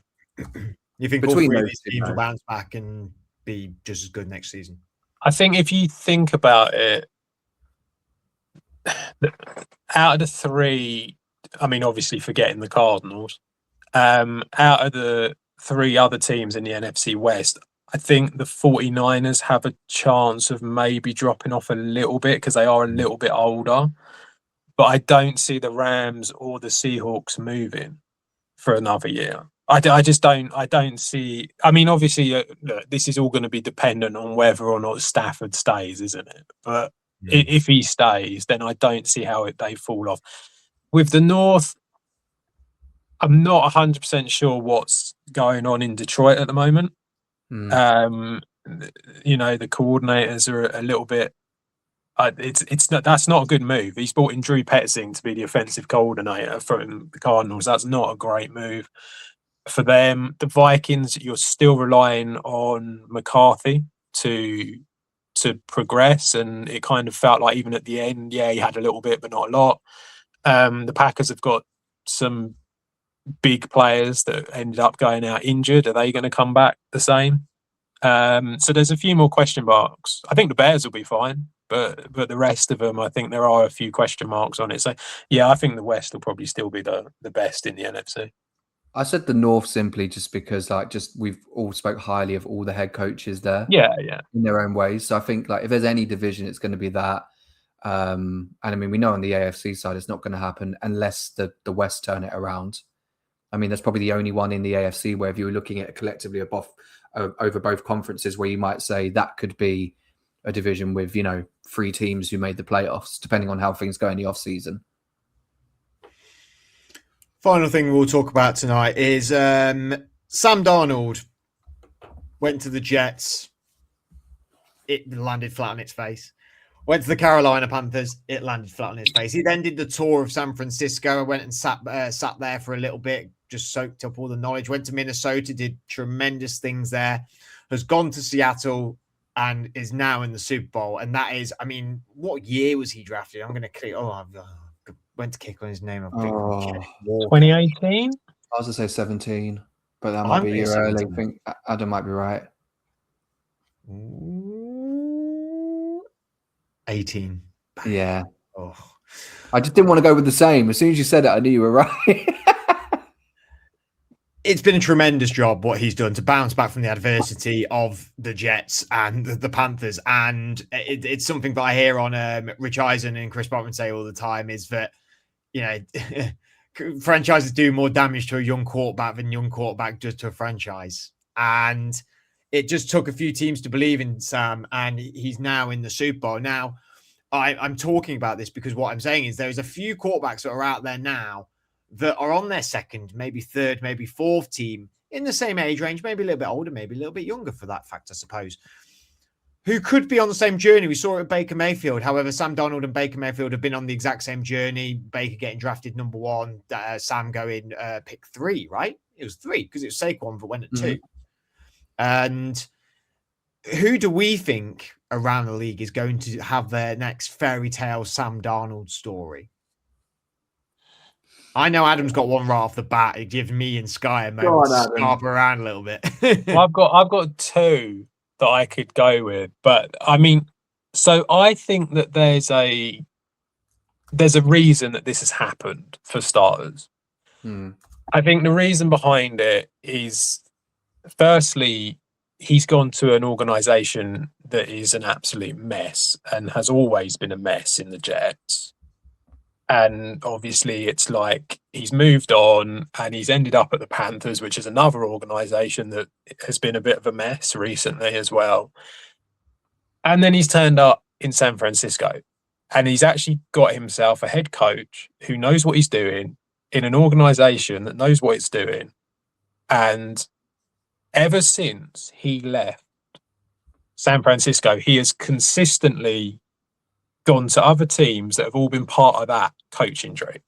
You think all 3 of these teams will bounce back and be just as good next season? I think if you think about it, out of the 3, I mean, obviously forgetting the Cardinals, out of the 3 other teams in the NFC West, I think the 49ers have a chance of maybe dropping off a little bit because they are a little bit older. But I don't see the Rams or the Seahawks moving for another year. I just don't. I don't see. I mean, obviously, look, this is all going to be dependent on whether or not Stafford stays, isn't it? But if he stays, then I don't see how they fall off. With the North, I'm not 100% sure what's going on in Detroit at the moment. The coordinators are a little bit. That's not a good move. He's brought in Drew Petzing to be the offensive coordinator from the Cardinals. That's not a great move for them. The Vikings, you're still relying on McCarthy to progress, and it kind of felt like even at the end, he had a little bit, but not a lot. The Packers have got some big players that ended up going out injured. Are they going to come back the same? So there's a few more question marks. I think the Bears will be fine, but the rest of them, I think there are a few question marks on it. So yeah, I think the West will probably still be the best in the NFC. I said the North simply just because we've all spoke highly of all the head coaches there. Yeah. In their own ways. So I think if there's any division, it's going to be that. And I mean, we know on the AFC side, it's not going to happen unless the West turn it around. I mean, that's probably the only one in the AFC where if you were looking at it collectively over both conferences, where you might say that could be a division with, 3 teams who made the playoffs, depending on how things go in the offseason. Final thing we'll talk about tonight is Sam Darnold went to the Jets. It landed flat on its face. Went to the Carolina Panthers. It landed flat on its face. He then did the tour of San Francisco. Went and sat there for a little bit, just soaked up all the knowledge. Went to Minnesota, did tremendous things there. Has gone to Seattle and is now in the Super Bowl. And that is, I mean, what year was he drafted? I'm going to click. I went to kick on his name. 2018? I was going to say 17, but that might be a year early. I think Adam might be right. 18. Yeah. Oh. I just didn't want to go with the same. As soon as you said it, I knew you were right. it's been a tremendous job what he's done to bounce back from the adversity of the Jets and the Panthers. And it's something that I hear on Rich Eisen and Chris Botman say all the time is that, you know, franchises do more damage to a young quarterback than young quarterback does to a franchise. And it just took a few teams to believe in Sam, and he's now in the Super Bowl. Now, I'm talking about this because what I'm saying is there's a few quarterbacks that are out there now that are on their second, maybe third, maybe fourth team in the same age range, maybe a little bit older, maybe a little bit younger for that fact, I suppose, who could be on the same journey. We saw it at Baker Mayfield. However, Sam Darnold and Baker Mayfield have been on the exact same journey. Baker getting drafted number 1, Sam going pick 3, right? It was 3 because it was Saquon that went at 2. And who do we think around the league is going to have their next fairy tale Sam Darnold story? I know Adam's got one right off the bat. It gives me and Sky a moment to scarp around a little bit. Well, I've got 2 that I could go with, but I mean, so I think that there's a reason that this has happened for starters. I think the reason behind it is, firstly, he's gone to an organization that is an absolute mess and has always been a mess in the Jets. And obviously it's like he's moved on and he's ended up at the Panthers, which is another organization that has been a bit of a mess recently as well. And then he's turned up in San Francisco and he's actually got himself a head coach who knows what he's doing in an organization that knows what it's doing. And ever since he left San Francisco, he has consistently gone to other teams that have all been part of that coaching tree.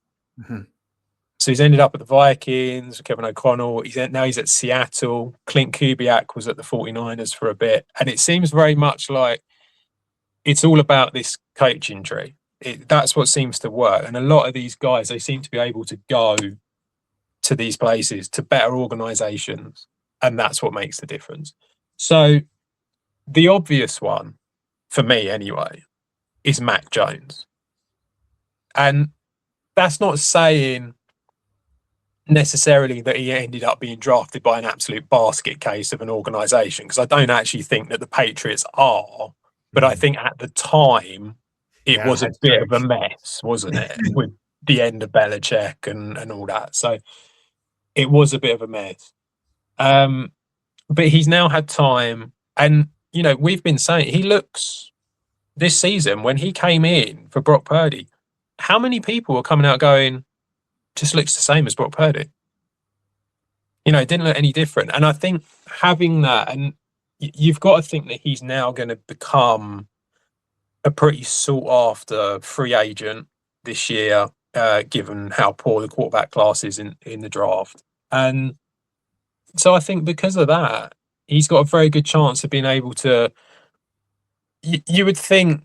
So he's ended up at the Vikings, Kevin O'Connell. Now he's at Seattle. Clint Kubiak was at the 49ers for a bit. And it seems very much like it's all about this coaching tree. That's what seems to work. And a lot of these guys, they seem to be able to go to these places, to better organizations. And that's what makes the difference. So the obvious one, for me anyway, is Mac Jones. And that's not saying necessarily that he ended up being drafted by an absolute basket case of an organization, because I don't actually think that the Patriots are, but I think at the time it was a bit of a mess, wasn't it? With the end of Belichick and all that. So it was a bit of a mess. But he's now had time, and you know, we've been saying he looks this season when he came in for Brock Purdy, how many people were coming out going, just looks the same as Brock Purdy? You know, it didn't look any different. And I think having that, and you've got to think that he's now going to become a pretty sought after free agent this year, given how poor the quarterback class is in the draft. And so I think because of that, he's got a very good chance of being able to. You would think,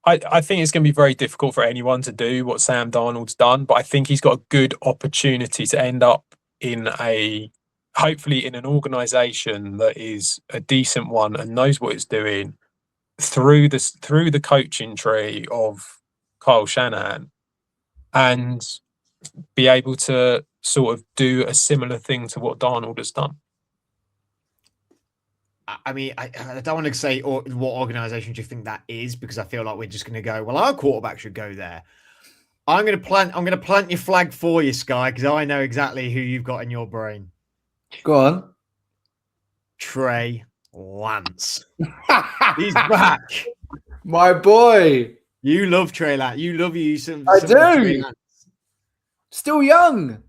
I think it's going to be very difficult for anyone to do what Sam Darnold's done, but I think he's got a good opportunity to end up hopefully in an organization that is a decent one and knows what it's doing through the coaching tree of Kyle Shanahan, and be able to sort of do a similar thing to what Darnold has done. I mean, I don't want to say what organization do you think that is, because I feel like we're just going to go, well, our quarterback should go there. I'm going to plant your flag for you, Sky, because I know exactly who you've got in your brain. Go on. Trey Lance. He's back. My boy. You love Trey Lance. You love you some I do. Trey Lance. Still young.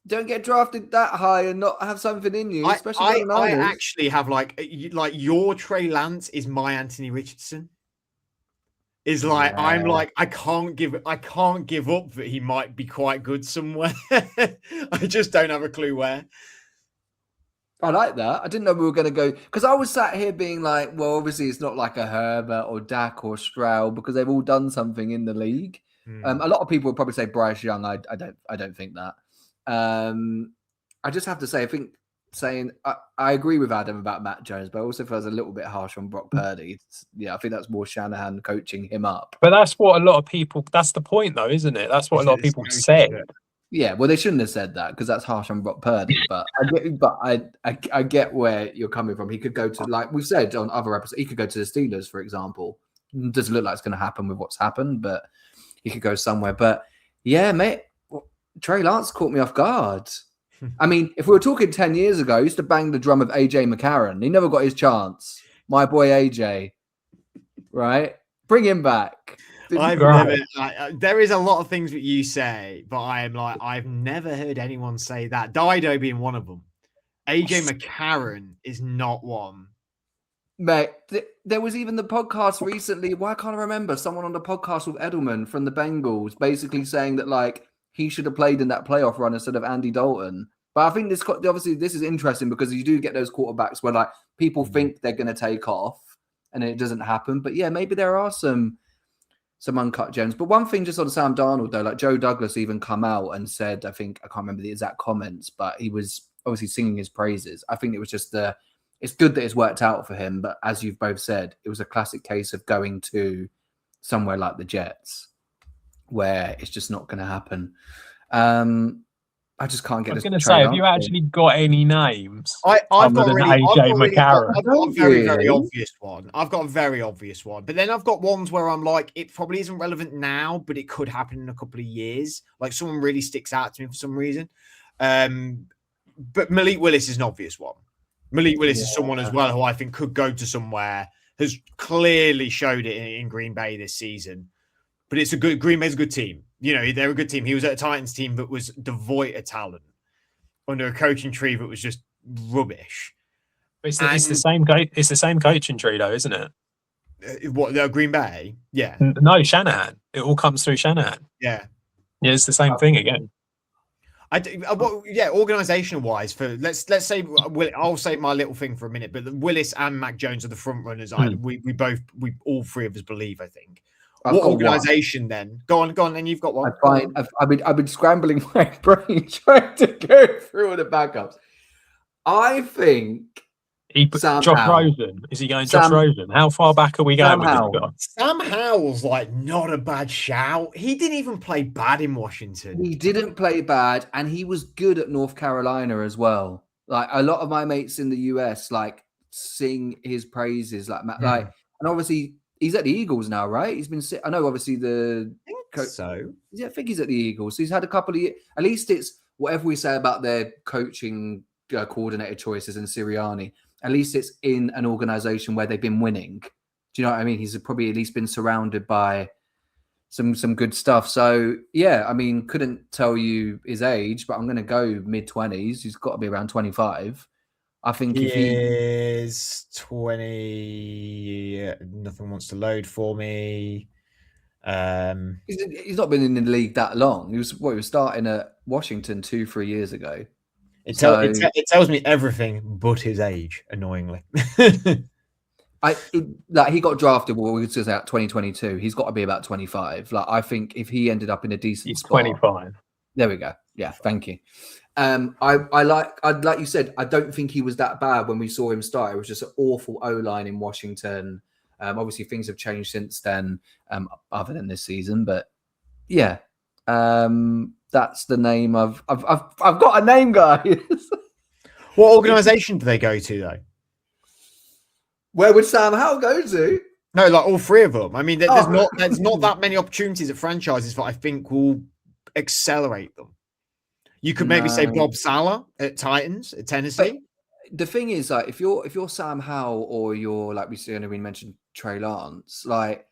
Don't get drafted that high and not have something in you, especially I actually have like your Trey Lance is my Anthony Richardson. Is like I'm like I can't give up that he might be quite good somewhere. I just don't have a clue where. I like that. I didn't know we were going to go, because I was sat here being like, well, obviously it's not like a Herbert or Dak or Stroud because they've all done something in the league. A lot of people would probably say Bryce Young. I don't think that. I just have to say, I agree with Adam about Matt Jones, but I also feel it's a little bit harsh on Brock Purdy. I think that's more Shanahan coaching him up. But that's what a lot of people, that's the point though, isn't it? That's what a lot of people said. Yeah, well, they shouldn't have said that because that's harsh on Brock Purdy. But I get where you're coming from. He could go to, like we've said on other episodes, he could go to the Steelers, for example. It doesn't look like it's going to happen with what's happened, but he could go somewhere. But yeah, mate, Trey Lance caught me off guard. I mean, if we were talking 10 years ago, I used to bang the drum of AJ McCarron. He never got his chance. My boy AJ, right? Bring him back. There is a lot of things that you say, but I am like, I've never heard anyone say that. Dido being one of them. AJ McCarron is not one. Mate, there was even the podcast recently. Why can't I remember? Someone on the podcast with Edelman from the Bengals basically saying that like he should have played in that playoff run instead of Andy Dalton. But I think this is interesting because you do get those quarterbacks where like people think they're going to take off and it doesn't happen. But yeah, maybe there are some uncut gems. But one thing just on Sam Darnold though, like Joe Douglas even come out and said, I can't remember the exact comments, but he was obviously singing his praises. I think it was just it's good that it's worked out for him, but as you've both said, it was a classic case of going to somewhere like the Jets where it's just not going to happen. I just can't get. I was going to say, have you actually got any names? I've got AJ McCarron. I've got a very, very obvious one. I've got a very obvious one, but then I've got ones where I'm like, it probably isn't relevant now, but it could happen in a couple of years. Like someone really sticks out to me for some reason. But Malik Willis is an obvious one. Malik Willis is someone as well who I think could go to somewhere, has clearly showed it in Green Bay this season. But Green Bay's a good team. You know, they're a good team. He was at a Titans team that was devoid of talent under a coaching tree that was just rubbish. It's the same coaching tree though, isn't it? What, Green Bay? Yeah. No, Shanahan. It all comes through Shanahan. Yeah. Yeah, it's the same thing again. Organizational wise, for let's say I'll say my little thing for a minute, but Willis and Mac Jones are the front runners. We all three of us believe. I think. What organization then? Go on, and you've got one. I've been scrambling my brain trying to go through all the backups. I think Josh Rosen. Is he going Josh Rosen? How far back are we going with this guy? Sam Howell's like not a bad shout. He didn't even play bad in Washington. He didn't play bad, and he was good at North Carolina as well. Like a lot of my mates in the US, like sing his praises, and obviously he's at the Eagles now, right? He's been. I know, obviously I think he's at the Eagles. So he's had a couple of years. At least it's whatever we say about their coaching coordinator choices and Sirianni. At least it's in an organization where they've been winning. Do you know what I mean? He's probably at least been surrounded by some good stuff. So yeah, I mean, couldn't tell you his age, but I'm going to go mid-20s. He's got to be around 25. I think he is 20. Nothing wants to load for me. He's not been in the league that long. He was starting at Washington 2-3 years ago. It tells me everything but his age, annoyingly. He got drafted. Well, we could say at 2022. He's got to be about 25. Like I think if he ended up in a decent spot, 25. There we go. Yeah, thank you. Like you said, I don't think he was that bad when we saw him start. It was just an awful O-line in Washington. Obviously, things have changed since then, other than this season. But yeah, that's the name. I've got a name, guys. What organization do they go to though? Where would Sam Howell go to? No, like all three of them. I mean, there's not that many opportunities at franchises that I think will accelerate them. You could maybe say Bob Saleh at Titans, at Tennessee. But the thing is, like, if you're Sam Howell or you're like we mentioned Trey Lance, like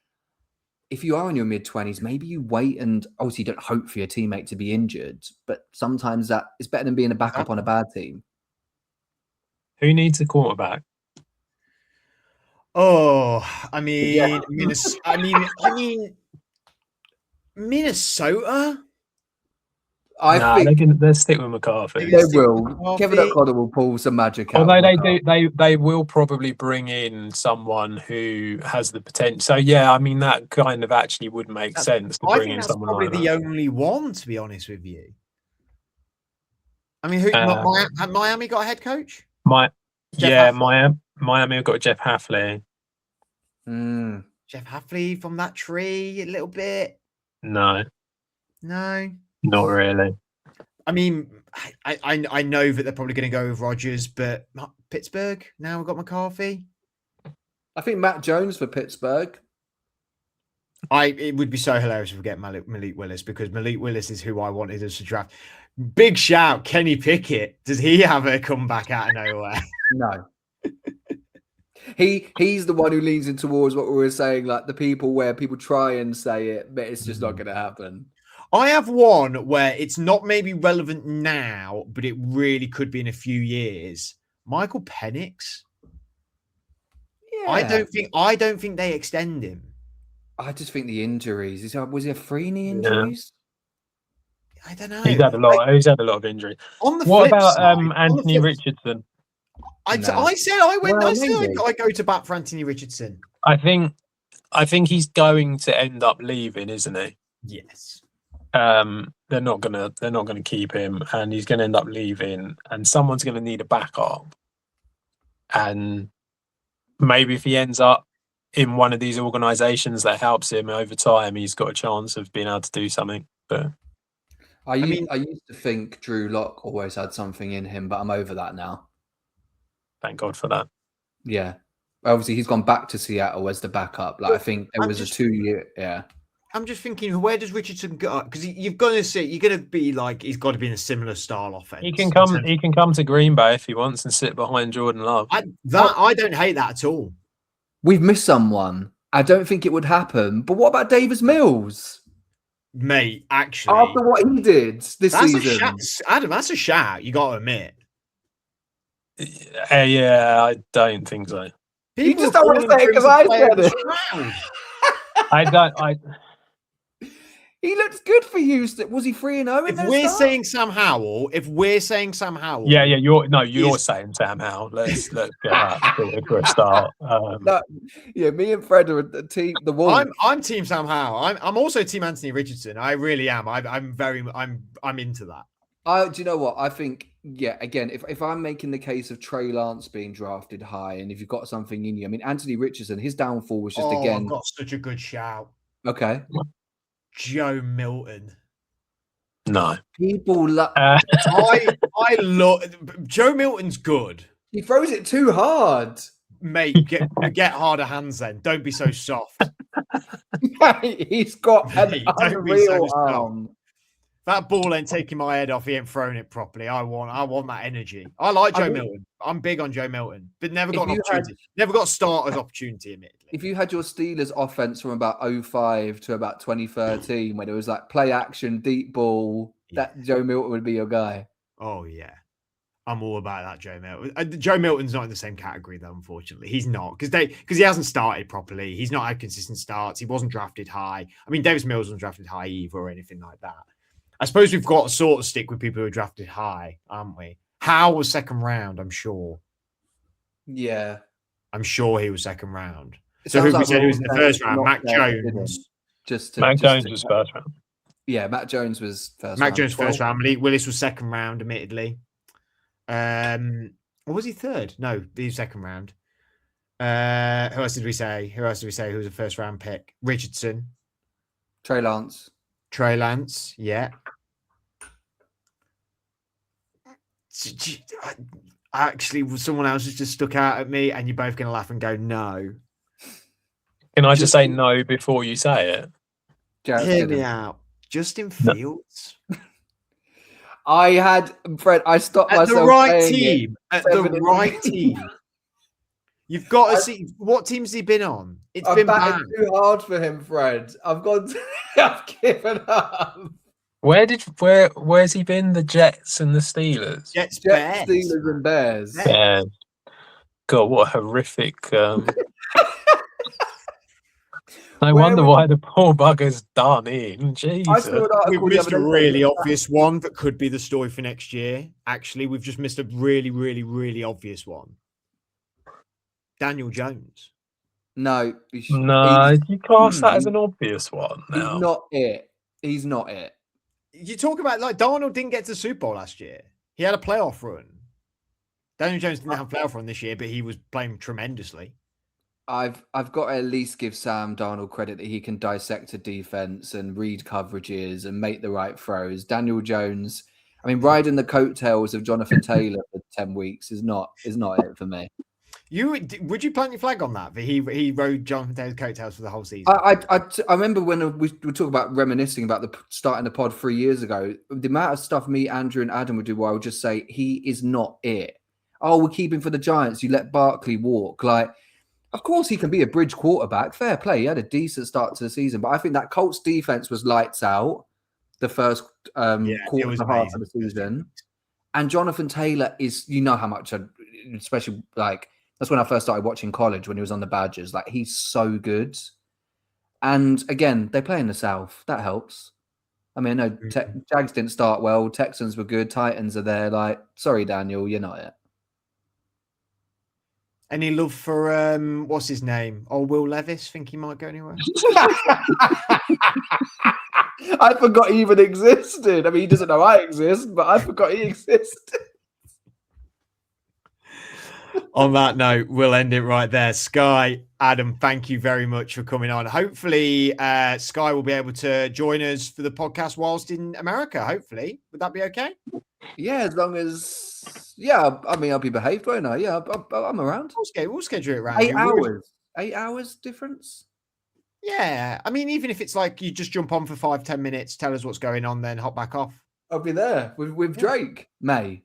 if you are in your mid-20s, maybe you wait and obviously you don't hope for your teammate to be injured, but sometimes that is better than being a backup on a bad team. Who needs a quarterback? Oh, I mean, Minnesota. I think they'll stick with McCarthy. They will. Kevin O'Connor will pull some magic out. Although they will probably bring in someone who has the potential. So yeah, I mean that kind of actually would make sense to bring in someone like that. Probably the only one, to be honest with you. I mean, had Miami got a head coach? Miami have got Jeff Hafley. Jeff Hafley from that tree a little bit. No. No. Not really. I mean, I know that they're probably going to go with Rodgers, but Pittsburgh, now we've got McCarthy. I think Matt Jones for Pittsburgh. It would be so hilarious if we get Malik Willis, because Malik Willis is who I wanted us to draft. Big shout, Kenny Pickett. Does he have a comeback out of nowhere? No. He's the one who leans in towards what we were saying, like the people where people try and say it, but it's just not going to happen. I have one where it's not maybe relevant now, but it really could be in a few years. Michael Penix. Yeah. I don't think they extend him. I just think the injuries. Was he a free knee injuries? I don't know. He's had a lot. He's had a lot of injury. On the What flip about side, Anthony Richardson? I said I go to bat for Anthony Richardson. I think he's going to end up leaving, isn't he? Yes. They're not gonna keep him, and he's gonna end up leaving, and someone's gonna need a backup. And maybe if he ends up in one of these organizations that helps him over time, he's got a chance of being able to do something. But I used to think Drew Lock always had something in him, but I'm over that now. thank God for that. Yeah. Obviously, he's gone back to Seattle as the backup. Like, I think there was a 2-year. Yeah. I'm just thinking, where does Richardson go? Because you're going to be like, he's got to be in a similar style offense. He can come to Green Bay if he wants and sit behind Jordan Love. I don't hate that at all. We've missed someone. I don't think it would happen. But what about Davis Mills? Mate, actually, After what he did this season. Adam, that's a shout. You got to admit. Yeah, I don't think so. You just don't want to say it because I said it. I don't. He looks good for Houston. Was he 3-0? If we're saying Sam Howell, yeah, you're saying Sam Howell. Let's get that for a start. Me and Fred are the team. The Wolves. I'm Team Sam Howell. I'm also Team Anthony Richardson. I really am. I'm into that. Do you know what? I think, again, if I'm making the case of Trey Lance being drafted high, and if you've got something in you, I mean, Anthony Richardson, his downfall was just again. I've got such a good shout. Okay. Joe Milton. No. People love. I love Joe Milton's good. He throws it too hard. Mate, get harder hands then. Don't be so soft. He's got an unreal arm. That ball ain't taking my head off. He ain't throwing it properly. I want that energy. I like Joe Milton. I'm big on Joe Milton, but never got an opportunity. Never got a starter's opportunity, admittedly. If you had your Steelers offense from about 2005 to about 2013, when it was like play action, deep ball, that Joe Milton would be your guy. Oh, yeah. I'm all about that, Joe Milton. Joe Milton's not in the same category, though, unfortunately. He's not, because he hasn't started properly. He's not had consistent starts. He wasn't drafted high. I mean, Davis Mills wasn't drafted high either or anything like that. I suppose we've got to sort of stick with people who are drafted high, aren't we? Howe was second round, I'm sure. Yeah. I'm sure he was second round. So who we said who was in the first round? Mac Jones. Mac Jones was first round. Yeah, Mac Jones was first round. Mac Jones first round. Malik Willis was second round, admittedly. Or was he third? No, he was second round. Who else did we say? Who was a first round pick? Richardson. Trey Lance, yeah. Actually, someone else has just stuck out at me, and you're both going to laugh and go, no. Can I just say no before you say it? Hear me out. Justin Fields. I stopped myself. At the right team. You've got to see what team's he been on. It's been bad. Too hard for him, Fred. I've given up. Where's he been? The Jets and the Steelers. Jets, Steelers, and Bears. Yeah. God, what a horrific. I wonder why the poor bugger's done in. Jesus. We've missed a really obvious one that could be the story for next year. Actually, we've just missed a really, really, really obvious one. Daniel Jones. No. You class that as an obvious one now. He's not it. You talk about, like, Darnold didn't get to the Super Bowl last year. He had a playoff run. Daniel Jones didn't have a playoff run this year, but he was playing tremendously. I've got to at least give Sam Darnold credit that he can dissect a defense and read coverages and make the right throws. Daniel Jones I mean, riding the coattails of Jonathan Taylor for 10 weeks is not it for me. Would you plant your flag on that? He rode Jonathan Taylor's coattails for the whole season. I remember when we were talking about reminiscing about starting the pod 3 years ago, the amount of stuff me, Andrew, and Adam would do where I would just say, he is not it. Oh, we're keeping for the Giants. You let Barkley walk. Like, of course he can be a bridge quarterback. Fair play. He had a decent start to the season. But I think that Colts defense was lights out the first quarter and a half of the season. And Jonathan Taylor is, you know how much, especially like, that's when I first started watching college when he was on the Badgers. Like, he's so good. And again, they play in the South. That helps. I mean, no, Jags didn't start well. Texans were good. Titans are there. Like, sorry, Daniel, you're not it. Any love for what's his name? Oh, Will Levis. Think he might go anywhere? I forgot he even existed. I mean, he doesn't know I exist, but I forgot he existed. On that note, we'll end it right there. Sky, Adam, thank you very much for coming on. Hopefully, Sky will be able to join us for the podcast whilst in America. Hopefully, would that be okay? Yeah, as long as, yeah, I mean, I'll be behaved, won't I? Yeah, I'm around. We'll schedule it around 8 hours. 8 hours difference? Yeah. I mean, even if it's like you just jump on for 5-10 minutes, tell us what's going on, then hop back off. I'll be there with Drake. May.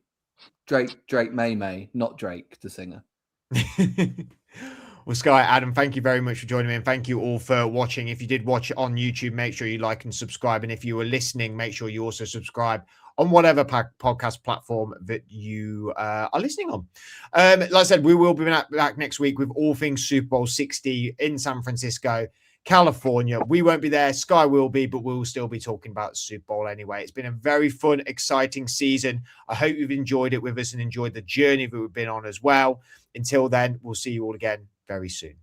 Drake May, not Drake, the singer. Well, Sky, Adam, thank you very much for joining me, and thank you all for watching. If you did watch it on YouTube, make sure you like and subscribe. And if you were listening, make sure you also subscribe on whatever podcast platform that you are listening on. Like I said, we will be back next week with all things Super Bowl 60 in San Francisco, California. We won't be there. Sky will be, but we'll still be talking about the Super Bowl anyway. It's been a very fun, exciting season. I hope you've enjoyed it with us and enjoyed the journey that we've been on as well. Until then, we'll see you all again very soon.